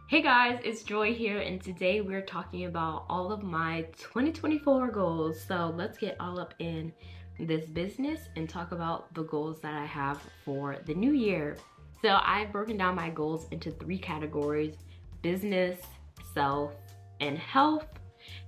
Hey guys, it's Joy here, and today we're talking about all of my 2024 goals. So let's get all up in this business and talk about the goals that I have for the new year. So I've broken down my goals into three categories: business, self, and health.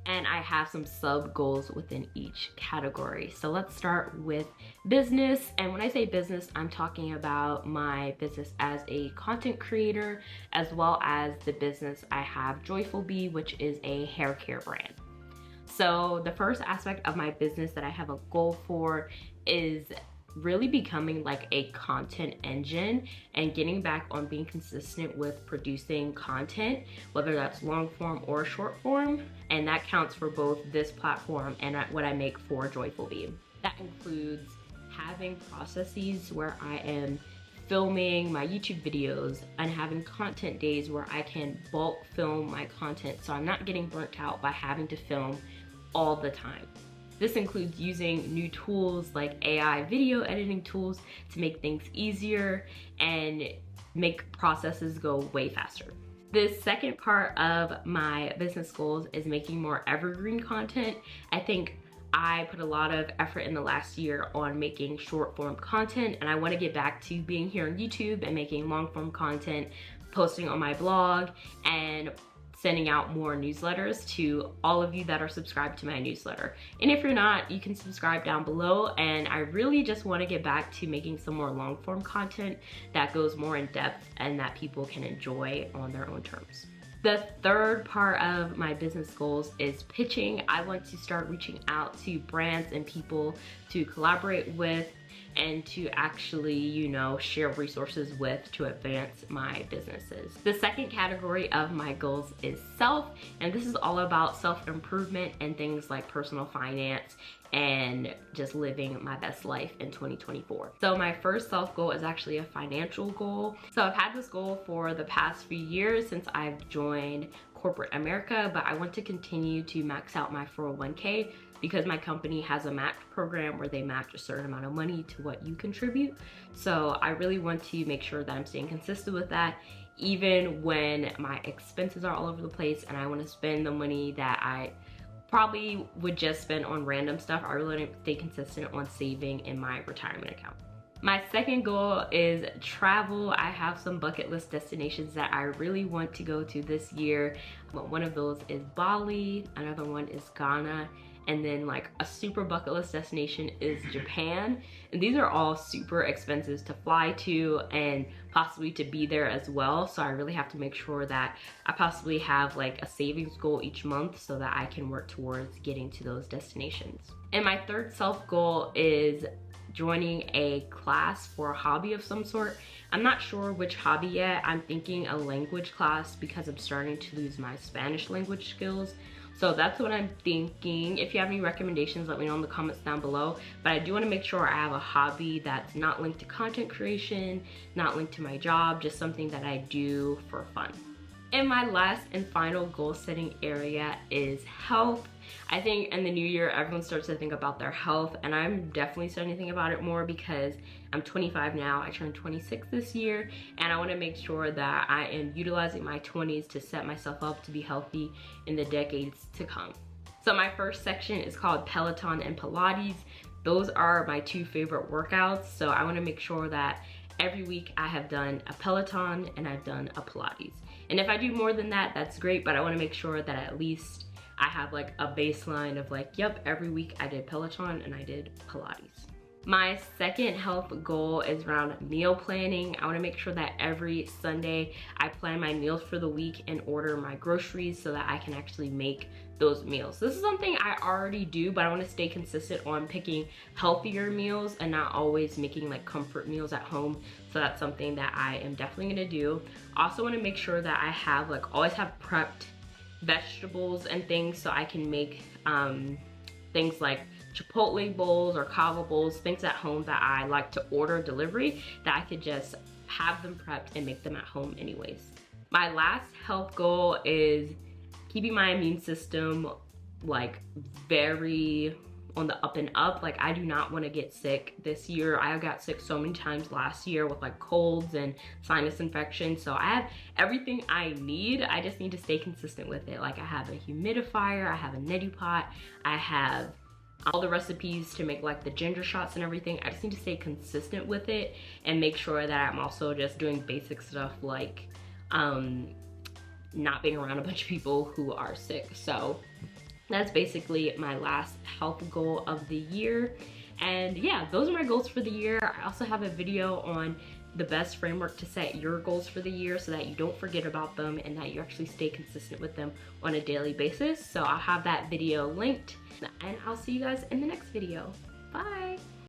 And I have some sub goals within each category. So let's start with business. And when I say business, I'm talking about my business as a content creator, as well as the business I have, Joyful Bee, which is a hair care brand. So the first aspect of my business that I have a goal for is really becoming like a content engine and getting back on being consistent with producing content, whether that's long form or short form. And that counts for both this platform and what I make for Joyful Bee. That includes having processes where I am filming my YouTube videos and having content days where I can bulk film my content so I'm not getting burnt out by having to film all the time. This includes using new tools like AI video editing tools to make things easier and make processes go way faster. The second part of my business goals is making more evergreen content. I think I put a lot of effort in the last year on making short form content, and I want to get back to being here on YouTube and making long form content, posting on my blog, and sending out more newsletters to all of you that are subscribed to my newsletter. And if you're not, you can subscribe down below. And I really just want to get back to making some more long form content that goes more in depth and that people can enjoy on their own terms. The third part of my business goals is pitching. I want to start reaching out to brands and people to collaborate with and to actually, share resources with to advance my businesses. The second category of my goals is self, and this is all about self-improvement and things like personal finance and just living my best life in 2024. So my first self goal is actually a financial goal. So I've had this goal for the past few years since I've joined corporate America, but I want to continue to max out my 401k because my company has a match program where they match a certain amount of money to what you contribute. So I really want to make sure that I'm staying consistent with that, even when my expenses are all over the place and I want to spend the money that I probably would just spend on random stuff. I really want to stay consistent on saving in my retirement account. My second goal is travel. I have some bucket list destinations that I really want to go to this year. One of those is Bali, another one is Ghana, and then like a super bucket list destination is Japan. And these are all super expensive to fly to and possibly to be there as well. So I really have to make sure that I possibly have like a savings goal each month so that I can work towards getting to those destinations. And my third self goal is joining a class for a hobby of some sort. I'm not sure which hobby yet. I'm thinking a language class because I'm starting to lose my Spanish language skills. So that's what I'm thinking. If you have any recommendations, let me know in the comments down below. But I do want to make sure I have a hobby that's not linked to content creation, not linked to my job, just something that I do for fun. And my last and final goal setting area is health. I think in the new year, everyone starts to think about their health, and I'm definitely starting to think about it more because I'm 25 now. I turned 26 this year, and I want to make sure that I am utilizing my 20s to set myself up to be healthy in the decades to come. So my first section is called Peloton and Pilates. Those are my two favorite workouts, so I want to make sure that every week I have done a Peloton and I've done a Pilates. And if I do more than that, that's great, but I want to make sure that at least I have like a baseline of like, yep, every week I did Peloton and I did Pilates. My second health goal is around meal planning. I want to make sure that every Sunday I plan my meals for the week and order my groceries so that I can actually make those meals. So this is something I already do, but I want to stay consistent on picking healthier meals and not always making like comfort meals at home. So that's something that I am definitely going to do. Also want to make sure that I have always have prepped vegetables and things so I can make things like Chipotle bowls or kava bowls, things at home that I like to order delivery that I could just have them prepped and make them at home anyways. My last health goal is keeping my immune system like very on the up and up. Like, I do not want to get sick this year. I got sick so many times last year with like colds and sinus infections. So I have everything I need. I just need to stay consistent with it. Like, I have a humidifier, I have a neti pot, I have all the recipes to make like the ginger shots and everything. I just need to stay consistent with it and make sure that I'm also just doing basic stuff like not being around a bunch of people who are sick. So that's basically my last health goal of the year. And yeah, those are my goals for the year. I also have a video on the best framework to set your goals for the year so that you don't forget about them and that you actually stay consistent with them on a daily basis. So I'll have that video linked, and I'll see you guys in the next video. Bye.